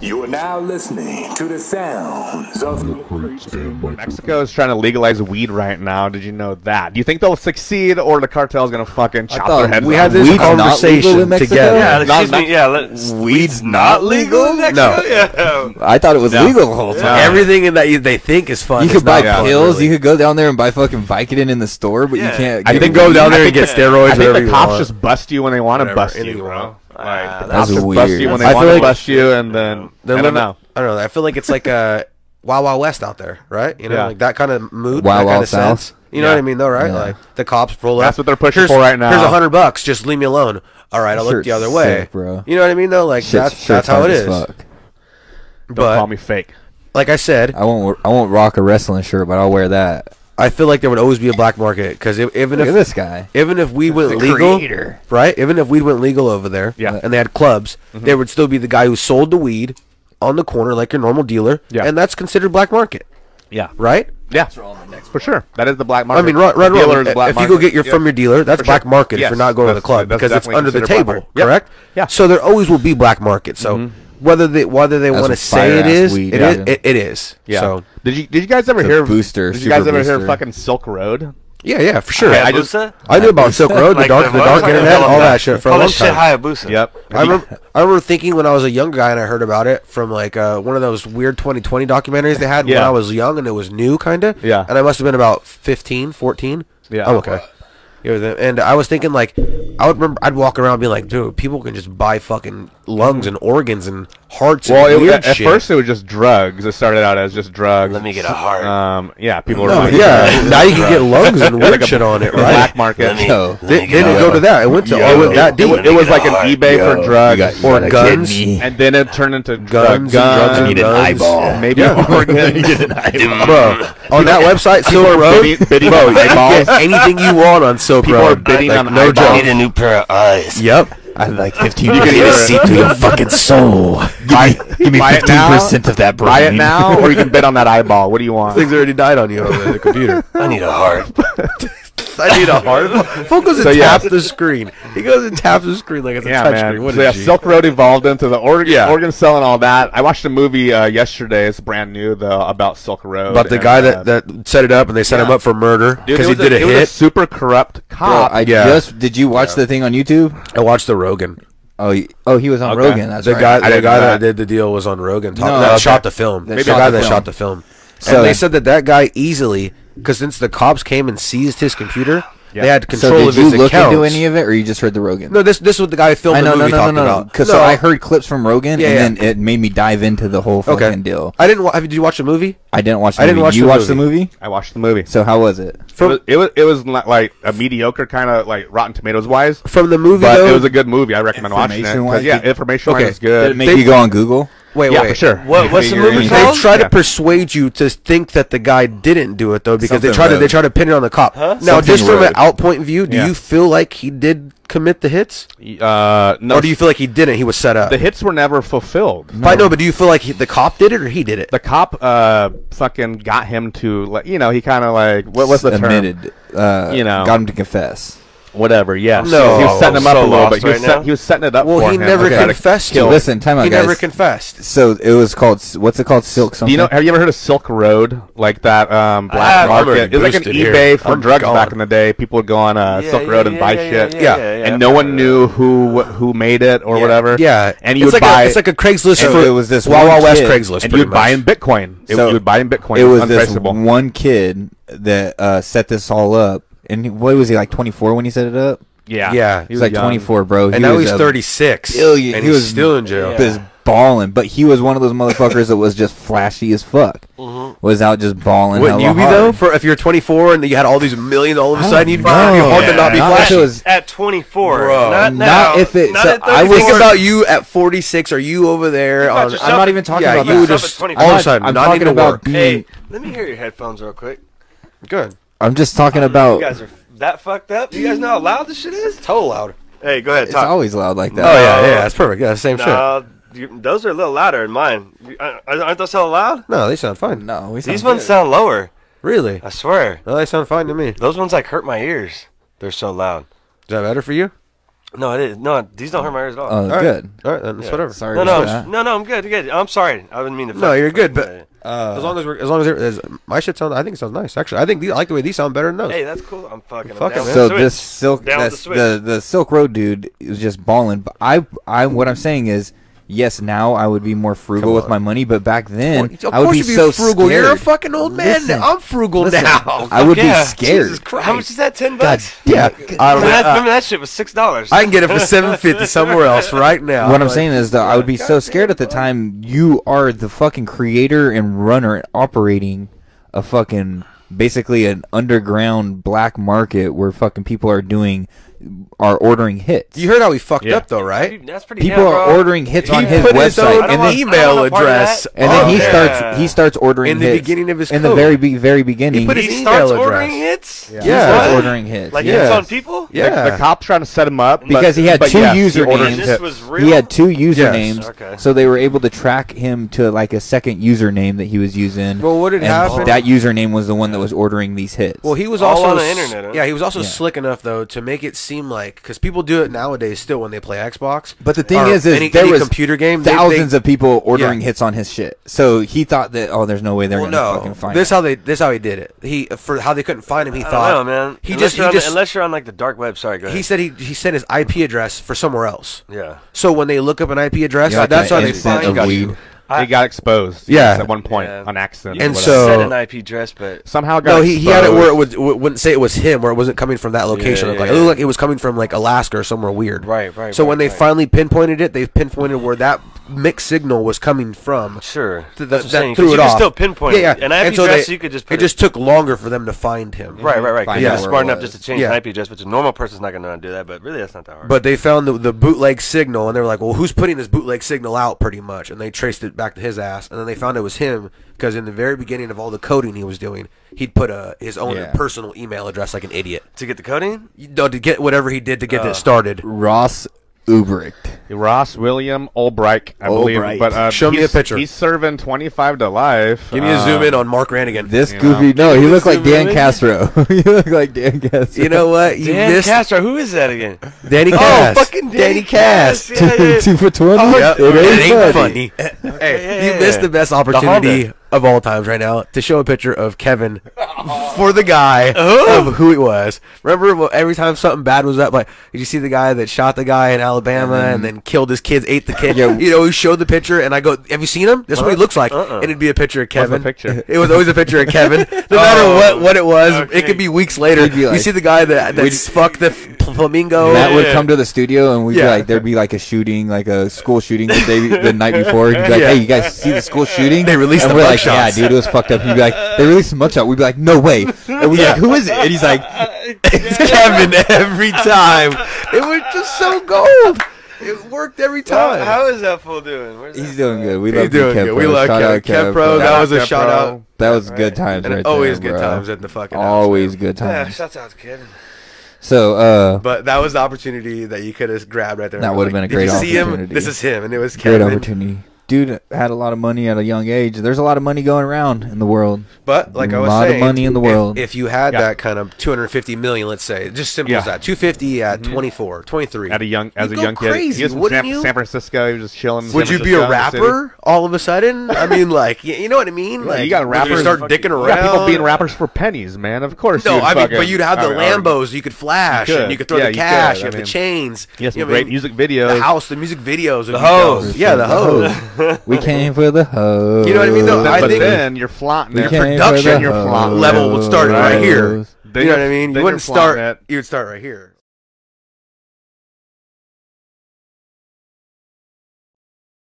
You are now listening to the sounds of Mexico is trying to legalize weed right now. Did you know that? Do you think they'll succeed, or the cartel's gonna fucking chop their heads off? We had this conversation together. Yeah, excuse me. Yeah, weed's not legal in Mexico? No. Yeah. I thought it was legal the whole time. Yeah. Everything that they think is fun. You could buy fun, pills. really. You could go down there and buy fucking Vicodin in the store, but you can't. I think go down there and get steroids. I think the cops just bust you when they want to bust you, bro. Like, the cops just weird. bust you when they want to bust you, and then I don't know. I don't know. I feel like it's like a Wild Wild West out there, right? You know, like that kind of mood, Wild that kind Wild of sense. South. You know what I mean, though, right? Yeah. Like the cops roll up. That's what they're pushing for right now. Here's $100. Just leave me alone. All right, I'll look the other way, sick, bro. You know what I mean, though? Like that's how it is. Don't call me fake. Like I said, I won't rock a wrestling shirt, but I'll wear that. I feel like there would always be a black market because Look at this guy. Even if weed went legal, right? Even if weed went legal over there, and they had clubs, there would still be the guy who sold the weed on the corner like your normal dealer, and that's considered black market. Yeah. Right? Yeah. For sure. That is the black market. I mean, if you go get from your dealer, that's black market if you're not going to the club because it's under the table, correct? Yeah. So there always will be black market. So whether they want to say it is, it is. Yeah. So did you guys ever hear booster? Did you guys ever hear fucking Silk Road? Yeah, for sure. I knew about Silk Road, the dark internet, all that shit for a long time. Hayabusa. Yep. I remember thinking when I was a young guy and I heard about it from like one of those weird 2020 documentaries they had when I was young and it was new, kind of. Yeah. And I must have been about 15, 14. Yeah. I'm okay. And I was thinking, like, I'd walk around being like, dude, people can just buy fucking lungs and organs and hearts and weird at shit. first it was just drugs. It started out as just drugs. Let me get a heart. Yeah, people were now you can get lungs and weird shit on it, right? Black market. Then it go to that. It went to that deep. It was like an eBay for drugs or guns, and then it turned into guns. You need an eyeball. Maybe an organ. You need an eyeball. Bro, on that website, Silk Road, bro, you can get anything you want on Silk Road. People are bidding on no eyeballs. joke. I need a new pair of eyes. Yep. I'd like 15. You can either see through your fucking soul. Give me buy it now, 15% of that brain. Buy it now, or you can bid on that eyeball. What do you want? Things already died on you over the computer. I need a heart. I need a heart. Phil goes and taps the screen. He goes and taps the screen like it's a touch screen. What is Silk Road evolved into the organ cell and all that. I watched a movie yesterday. It's brand new though about Silk Road. About the guy that set it up and they set him up for murder because he did a hit. It was a super corrupt cop. Did you watch the thing on YouTube? I watched the Rogan. Oh, he was on Rogan. That's the right. guy that did the deal was on Rogan. Shot the film. The guy that shot the film. And they said that guy easily, because since the cops came and seized his computer, they had control of his accounts. Did you look into any of it, or you just heard the Rogan? No, this was the guy who filmed the movie talked about. Because I heard clips from Rogan, and then it made me dive into the whole fucking deal. I didn't. Did you watch the movie? I didn't watch the movie. You watched the movie? I watched the movie. So how was it? It was like a mediocre kind of like Rotten Tomatoes wise. From the movie, but though, it was a good movie. I recommend watching it. Information wise is good. Did it make you go on Google? Wait, for sure. What's the movie called? They try to persuade you to think that the guy didn't do it though, because they try to pin it on the cop. Now, just from an out point view, do you feel like he did commit the hits? No. Or do you feel like he didn't? He was set up. The hits were never fulfilled. I know, but do you feel like the cop did it or he did it? The cop fucking got him to he kind of like what's the term? Admitted. Got him to confess. Whatever, yes. No, he was setting him up a little bit. He was setting it up for him. Well, he never confessed to it. Listen, time out, guys. He never confessed. So it was called, what's it called? Silk something? Have you ever heard of Silk Road? Like that black market? It was like an eBay for drugs back in the day. People would go on Silk Road and buy shit. And no one knew who made it or whatever. Yeah. And you would buy... It's like a Craigslist. It was this Wild Wild West Craigslist. And you would buy in Bitcoin. You would buy in Bitcoin. It was this one kid that set this all up. And what was he, like 24 when he set it up? Yeah. He was like 24, bro. And now he's 36. And he was still in jail. He was balling. But he was one of those motherfuckers that was just flashy as fuck. Was out just balling. Wouldn't you be, though? If you're 24 and you had all these millions all of a sudden, you'd be hard to not be flashy. At 24. Bro. Not now. Not if it... Not at I think about you at 46. Are you over there? I'm not even talking about you that. just all of a sudden, I'm not talking even about work. being... Hey, let me hear your headphones real quick. Good. I'm just talking about... You guys are that fucked up? You guys know how loud this shit is? Total loud. Hey, go ahead, It's talk. always loud like that. Oh, yeah, that's perfect. Yeah, same shit. Those are a little louder than mine. Aren't those so loud? No, they sound fine. No, These ones sound lower. Really? I swear. No, they sound fine to me. Those ones like hurt my ears. They're so loud. Is that better for you? No, it is. No, these don't hurt my ears at all. Oh, good. All right, then it's whatever. Sorry. No, about no, that. I'm good. I'm sorry. I didn't mean to. No, you're good, but as long as my shit sounds, I think it sounds nice. Actually, I like the way these sound better than those. Hey, that's cool. I'm fucking. So this silk, the Silk Road dude is just balling. But what I'm saying is, yes, now I would be more frugal with my money, but back then I would be so frugal. scared. You're a fucking old man. I'm frugal now. I would be scared. Jesus Christ. How much is that? $10? Yeah, I don't know. Remember that shit was $6. I can get it for $7.50 somewhere else right now. What I'm saying is that I would be so scared at the time. You are the fucking creator and runner and operating a fucking basically an underground black market where fucking people are ordering hits. You heard how he fucked up though, right? That's pretty. People are ordering hits on his website and the email address, and then he starts ordering in the hits beginning of his in the very beginning. He put his He email starts address. ordering hits. He starts ordering hits. Like hits on people. The cops trying to set him up because he had two usernames. He had two usernames, Okay. so they were able to track him to like a second username that he was using. Well, what had happened? That username was the one that was ordering these hits. Well, he was All also on the internet, huh? Yeah, he was also slick enough though to make it seem like, because people do it nowadays still when they play Xbox. But the thing or is any there was computer game, thousands of people ordering hits on his shit. So he thought that there's no way they're gonna fucking find him. This how he did it. For how they couldn't find him, he I thought. don't know, man. Unless you're on like the dark web. Sorry, go ahead. He said he sent his IP address for somewhere else. Yeah. So when they look up an IP address, that's how they find you. He got exposed. Yeah. At one point on accident. And so so set an IP address, but somehow got no, he had it where it wouldn't say it was him, where it wasn't coming from that location. Yeah, It looked like it was coming from like Alaska or somewhere weird. Right. So when they finally pinpointed it, they pinpointed where that mixed signal was coming from. Sure. That saying, threw it you can off. still pinpoint Yeah. an IP And so address. You could just put it just took longer for them to find him. Right. Find Yeah, out where smart it enough was. just to change an IP address, which a normal person's not going to know how to do that. But really, that's not that hard. But they found the bootleg signal, and they were like, "Well, who's putting this bootleg signal out?" Pretty much, and they traced it back to his ass, and then they found it was him because in the very beginning of all the coding he was doing, he'd put his own personal email address like an idiot to get the coding. No, to get whatever he did to get it started. Ross Ulbricht. Ross William Ulbricht, I believe. But show me a picture. He's serving 25 to life. Give me a zoom in on Mark Rannigan. This goofy. No, he looked like Dan Castro. He looked like Dan Castro. You know what? You Dan missed Castro. Who is that again? Danny Cass. Oh, fucking Danny Cass. Yeah. 2 for 20. Yep. It ain't funny. Hey, you missed the best opportunity of all times right now to show a picture of Kevin for the guy of who he was. Remember every time something bad was up, like, did you see the guy that shot the guy in Alabama and then killed his kids, ate the kid? You know, he showed the picture, and I go, have you seen him? That's what he looks like. And it'd be a picture of Kevin. What's the picture? It was always a picture of Kevin. No matter what it was, it could be weeks later. Like, you see the guy that's fucked the flamingo. Matt would come to the studio, and we'd be like, there'd be like a shooting, like a school shooting the night before. He'd be like, hey, you guys see the school shooting? They released and the we're like, mugshots. yeah, dude, it was fucked up. He'd be like, they released the mugshot. We'd be like, no way. And we'd be like, who is it? And he's like, it's Kevin every time. It was just so gold. It worked every time. How is that fool doing? he's doing good. We He's love doing good. We love Kev Pro. That was a shout out. That was good times right there. Always good bro. times at the fucking house, Always man. good Yeah, times. shouts out to Kevin. So, but that was the opportunity that you could have grabbed right there. That would have been a great Did you see opportunity. him? This is him, and it was great Kevin. opportunity. Dude had a lot of money at a young age. There's a lot of money going around in the world. But like I was a lot saying, of money in the world. If you had that kind of 250 million, let's say, just simple as that, 250 at 24, 23, as a young kid, crazy, he was from wouldn't you? San Francisco. He was just chilling. in Would San you be a Francisco in the city. rapper all of a sudden? I mean, like, you know what I mean? Like, you got would you rappers start dicking around. You got people being rappers for pennies, man. Of course. No, you'd I mean, fucking- but you'd have the Lambos you could flash, You could. and you could throw Yeah, the you cash, could. you have I the mean, chains. He has some you know what I great mean? music videos. The house, the music videos. The hose. Yeah, the hose. We came for the hose. You know what I mean, though? I But think then you're flaunting we it. came production, for the you're flaunting hose. level would start right here. Hose. You know what I mean? Then You wouldn't you're flaunting start. it. You would start right here.